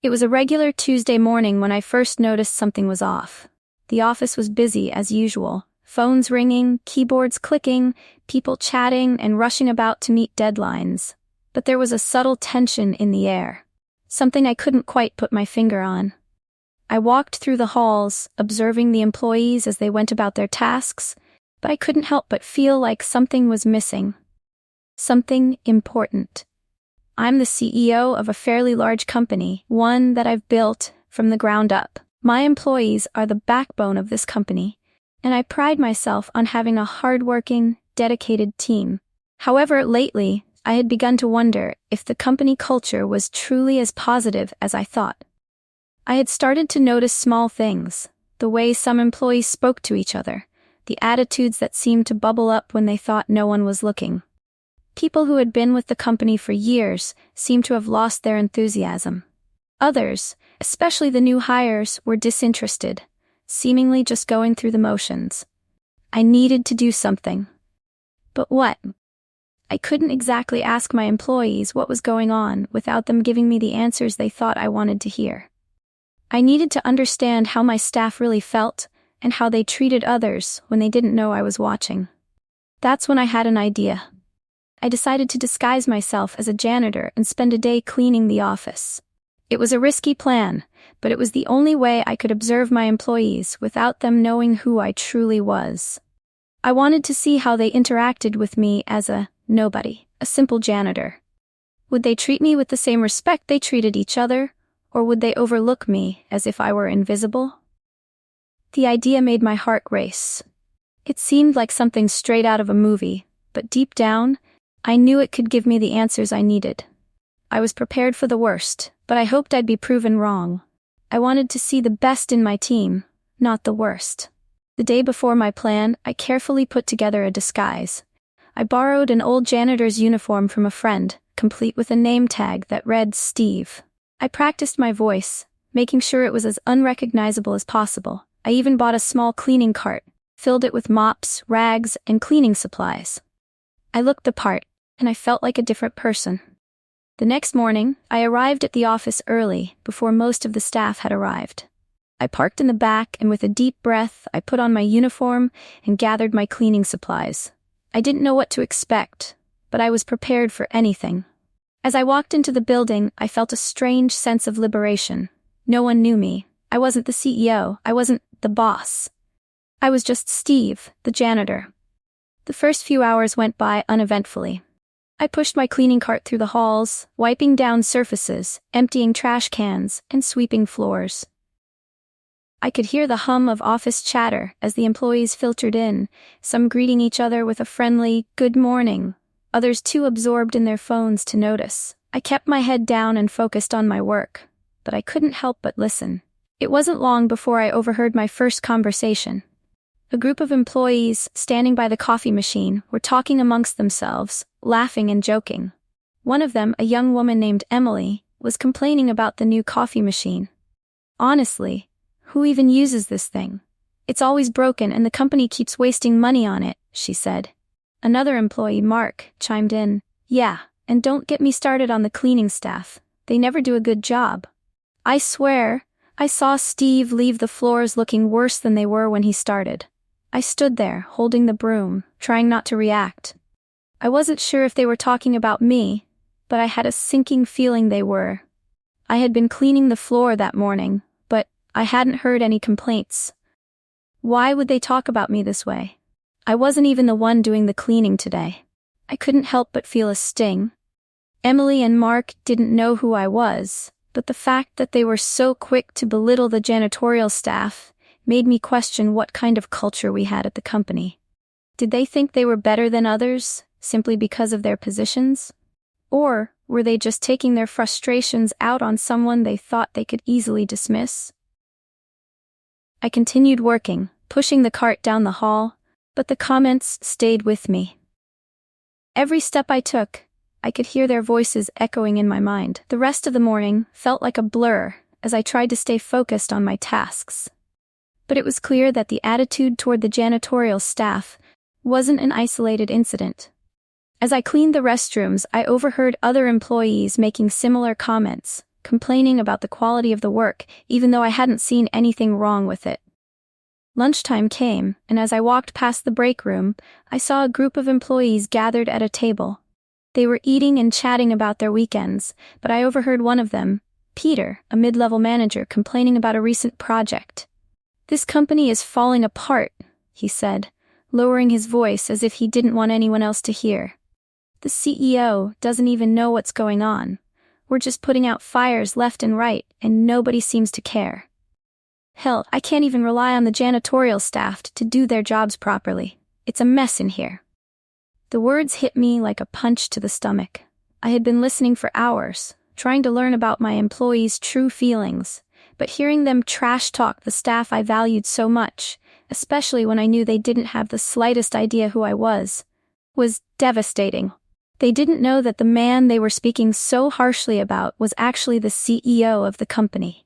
It was a regular Tuesday morning when I first noticed something was off. The office was busy as usual, phones ringing, keyboards clicking, people chatting and rushing about to meet deadlines. But there was a subtle tension in the air. Something I couldn't quite put my finger on. I walked through the halls, observing the employees as they went about their tasks, but I couldn't help but feel like something was missing. Something important. I'm the CEO of a fairly large company, one that I've built from the ground up. My employees are the backbone of this company, and I pride myself on having a hardworking, dedicated team. However, lately, I had begun to wonder if the company culture was truly as positive as I thought. I had started to notice small things, the way some employees spoke to each other, the attitudes that seemed to bubble up when they thought no one was looking. People who had been with the company for years seemed to have lost their enthusiasm. Others, especially the new hires, were disinterested, seemingly just going through the motions. I needed to do something. But what? I couldn't exactly ask my employees what was going on without them giving me the answers they thought I wanted to hear. I needed to understand how my staff really felt and how they treated others when they didn't know I was watching. That's when I had an idea. I decided to disguise myself as a janitor and spend a day cleaning the office. It was a risky plan, but it was the only way I could observe my employees without them knowing who I truly was. I wanted to see how they interacted with me as a nobody, a simple janitor. Would they treat me with the same respect they treated each other, or would they overlook me as if I were invisible? The idea made my heart race. It seemed like something straight out of a movie, but deep down, I knew it could give me the answers I needed. I was prepared for the worst, but I hoped I'd be proven wrong. I wanted to see the best in my team, not the worst. The day before my plan, I carefully put together a disguise. I borrowed an old janitor's uniform from a friend, complete with a name tag that read Steve. I practiced my voice, making sure it was as unrecognizable as possible. I even bought a small cleaning cart, filled it with mops, rags, and cleaning supplies. I looked the part, and I felt like a different person. The next morning, I arrived at the office early, before most of the staff had arrived. I parked in the back, and with a deep breath, I put on my uniform and gathered my cleaning supplies. I didn't know what to expect, but I was prepared for anything. As I walked into the building, I felt a strange sense of liberation. No one knew me. I wasn't the CEO. I wasn't the boss. I was just Steve, the janitor. The first few hours went by uneventfully. I pushed my cleaning cart through the halls, wiping down surfaces, emptying trash cans, and sweeping floors. I could hear the hum of office chatter as the employees filtered in, some greeting each other with a friendly, "Good morning," others too absorbed in their phones to notice. I kept my head down and focused on my work, but I couldn't help but listen. It wasn't long before I overheard my first conversation. A group of employees, standing by the coffee machine, were talking amongst themselves, laughing and joking. One of them, a young woman named Emily, was complaining about the new coffee machine. "Honestly, who even uses this thing? It's always broken and the company keeps wasting money on it," she said. Another employee, Mark, chimed in, "Yeah, and don't get me started on the cleaning staff. They never do a good job. I swear, I saw Steve leave the floors looking worse than they were when he started." I stood there, holding the broom, trying not to react. I wasn't sure if they were talking about me, but I had a sinking feeling they were. I had been cleaning the floor that morning, but I hadn't heard any complaints. Why would they talk about me this way? I wasn't even the one doing the cleaning today. I couldn't help but feel a sting. Emily and Mark didn't know who I was, but the fact that they were so quick to belittle the janitorial staff made me question what kind of culture we had at the company. Did they think they were better than others, simply because of their positions? Or were they just taking their frustrations out on someone they thought they could easily dismiss? I continued working, pushing the cart down the hall, but the comments stayed with me. Every step I took, I could hear their voices echoing in my mind. The rest of the morning felt like a blur as I tried to stay focused on my tasks. But it was clear that the attitude toward the janitorial staff wasn't an isolated incident. As I cleaned the restrooms, I overheard other employees making similar comments, complaining about the quality of the work, even though I hadn't seen anything wrong with it. Lunchtime came, and as I walked past the break room, I saw a group of employees gathered at a table. They were eating and chatting about their weekends, but I overheard one of them, Peter, a mid-level manager, complaining about a recent project. "This company is falling apart," he said, lowering his voice as if he didn't want anyone else to hear. "The CEO doesn't even know what's going on. We're just putting out fires left and right, and nobody seems to care. Hell, I can't even rely on the janitorial staff to do their jobs properly. It's a mess in here." The words hit me like a punch to the stomach. I had been listening for hours, trying to learn about my employees' true feelings, but hearing them trash talk the staff I valued so much, especially when I knew they didn't have the slightest idea who I was devastating. They didn't know that the man they were speaking so harshly about was actually the CEO of the company.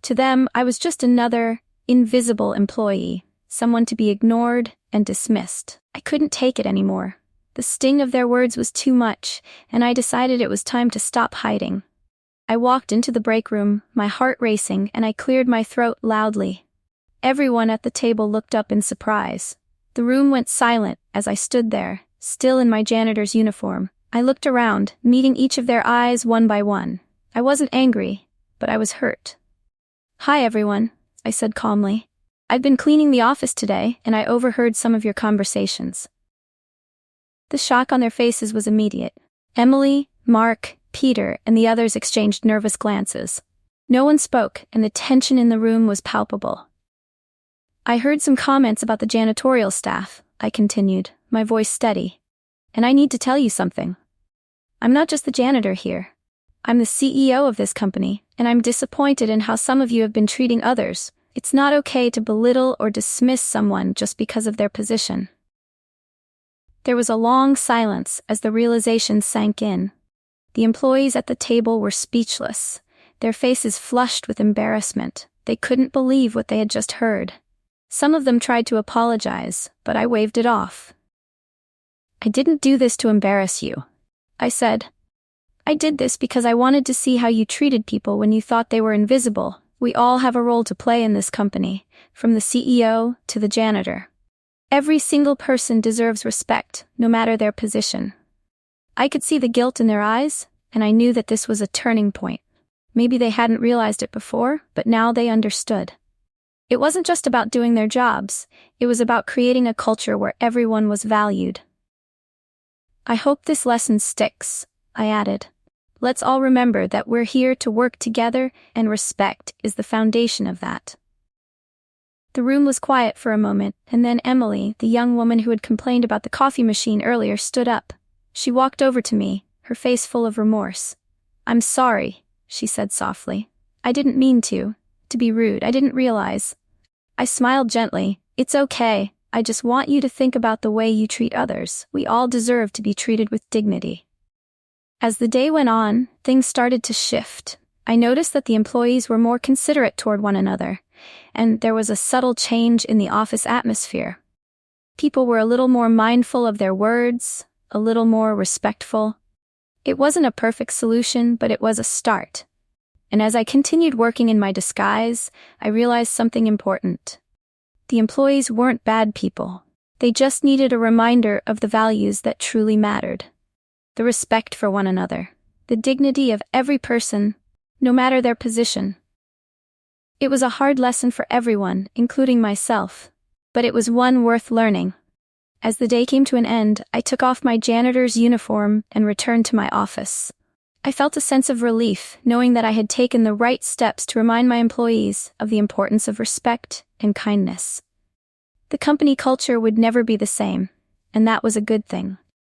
To them, I was just another, invisible employee, someone to be ignored and dismissed. I couldn't take it anymore. The sting of their words was too much, and I decided it was time to stop hiding. I walked into the break room, my heart racing, and I cleared my throat loudly. Everyone at the table looked up in surprise. The room went silent as I stood there, still in my janitor's uniform. I looked around, meeting each of their eyes one by one. I wasn't angry, but I was hurt. "Hi everyone," I said calmly. "I've been cleaning the office today, and I overheard some of your conversations." The shock on their faces was immediate. Emily, Mark, Peter, and the others exchanged nervous glances. No one spoke, and the tension in the room was palpable. "I heard some comments about the janitorial staff," I continued, my voice steady. "And I need to tell you something. I'm not just the janitor here. I'm the CEO of this company, and I'm disappointed in how some of you have been treating others. It's not okay to belittle or dismiss someone just because of their position." There was a long silence as the realization sank in. The employees at the table were speechless, their faces flushed with embarrassment. They couldn't believe what they had just heard. Some of them tried to apologize, but I waved it off. "I didn't do this to embarrass you," I said. "I did this because I wanted to see how you treated people when you thought they were invisible. We all have a role to play in this company, from the CEO to the janitor. Every single person deserves respect, no matter their position." I could see the guilt in their eyes, and I knew that this was a turning point. Maybe they hadn't realized it before, but now they understood. It wasn't just about doing their jobs, it was about creating a culture where everyone was valued. "I hope this lesson sticks," I added. "Let's all remember that we're here to work together, and respect is the foundation of that." The room was quiet for a moment, and then Emily, the young woman who had complained about the coffee machine earlier, stood up. She walked over to me, her face full of remorse. "I'm sorry," she said softly. "I didn't mean to be rude. I didn't realize." I smiled gently. "It's okay. I just want you to think about the way you treat others. We all deserve to be treated with dignity." As the day went on, things started to shift. I noticed that the employees were more considerate toward one another, and there was a subtle change in the office atmosphere. People were a little more mindful of their words, a little more respectful. It wasn't a perfect solution, but it was a start. And as I continued working in my disguise, I realized something important. The employees weren't bad people. They just needed a reminder of the values that truly mattered. The respect for one another, the dignity of every person, no matter their position. It was a hard lesson for everyone, including myself, but it was one worth learning. As the day came to an end, I took off my janitor's uniform and returned to my office. I felt a sense of relief, knowing that I had taken the right steps to remind my employees of the importance of respect and kindness. The company culture would never be the same, and that was a good thing.